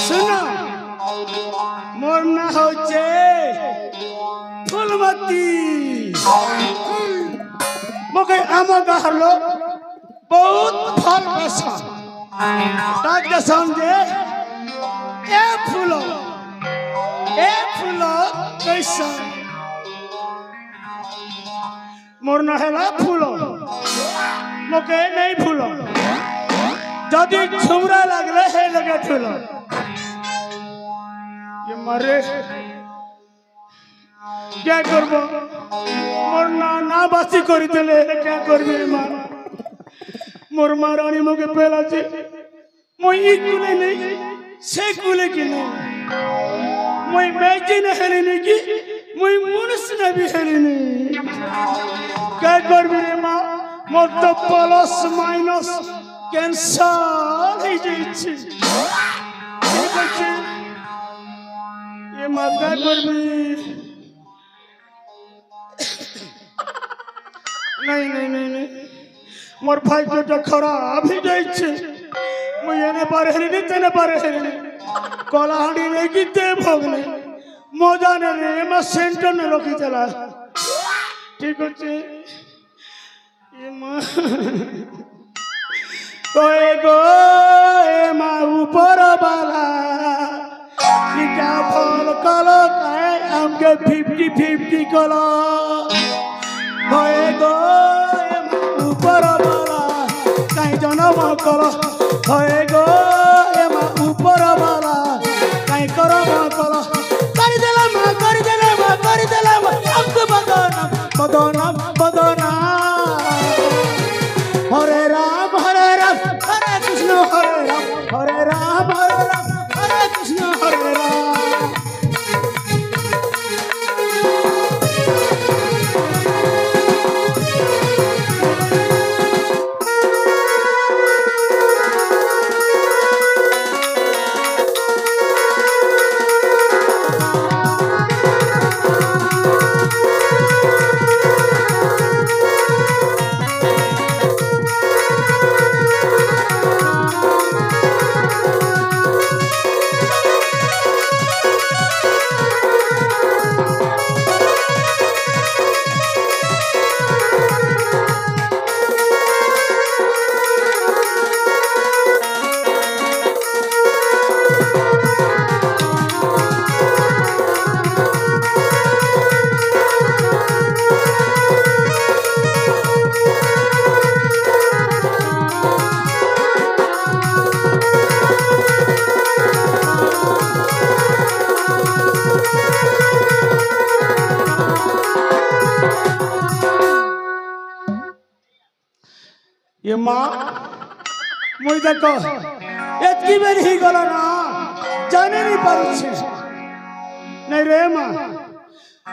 सुनो मोर ना होचे फुलमती मगे आमा गहलो बहुत फल बसा ताक समझे ए फूलो कैसा मोर ना हैला फूलो मगे नहीं फूलो जदि छुमरा लगले है लगे ठुलो ये मरे क्या करबो मोर ना बासी करी देले क्या करबे मां मोर मारानी मगे पेला जे মই ই কুলে নেই সে কুলে কি নেই মই মেজি না হেলি নেকি মই মুনিস না বি হেলি নেই क्या करबे रे मां मोर तो प्लस माइनस कैंसर ही जाइछि ठीक আছে ये माता करबी नहीं मोर भाई तो खराब ही जाइछि मुझे ने पारे हरी तेने पारे हरी कोलाहाड़ी ने किते भोगने मजा ने रे मा सेंटर ने रखी चला ठीक আছে ये मां कोई गो ए मां ऊपर वाला किटा फल कलो काए हमके 50-50 कलो कोई गो ए मां ऊपर वाला काई जनम कलो कोई गो ए मां ऊपर वाला काई करो मां कलो कर देला हमको बदना हरे राम हरे कृष्ण हरे राम हरे कृष्ण हरे राम ये मां मुई देखो एतकी बेर ही गला ना जाने नहीं पारुछे नहीं रे मां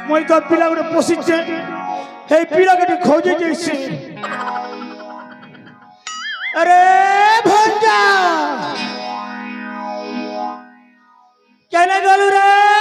मुई तो पिला गुटे पोसिचे हे पिला गुटे खोजे जैसे अरे भंजा কেন গেল রে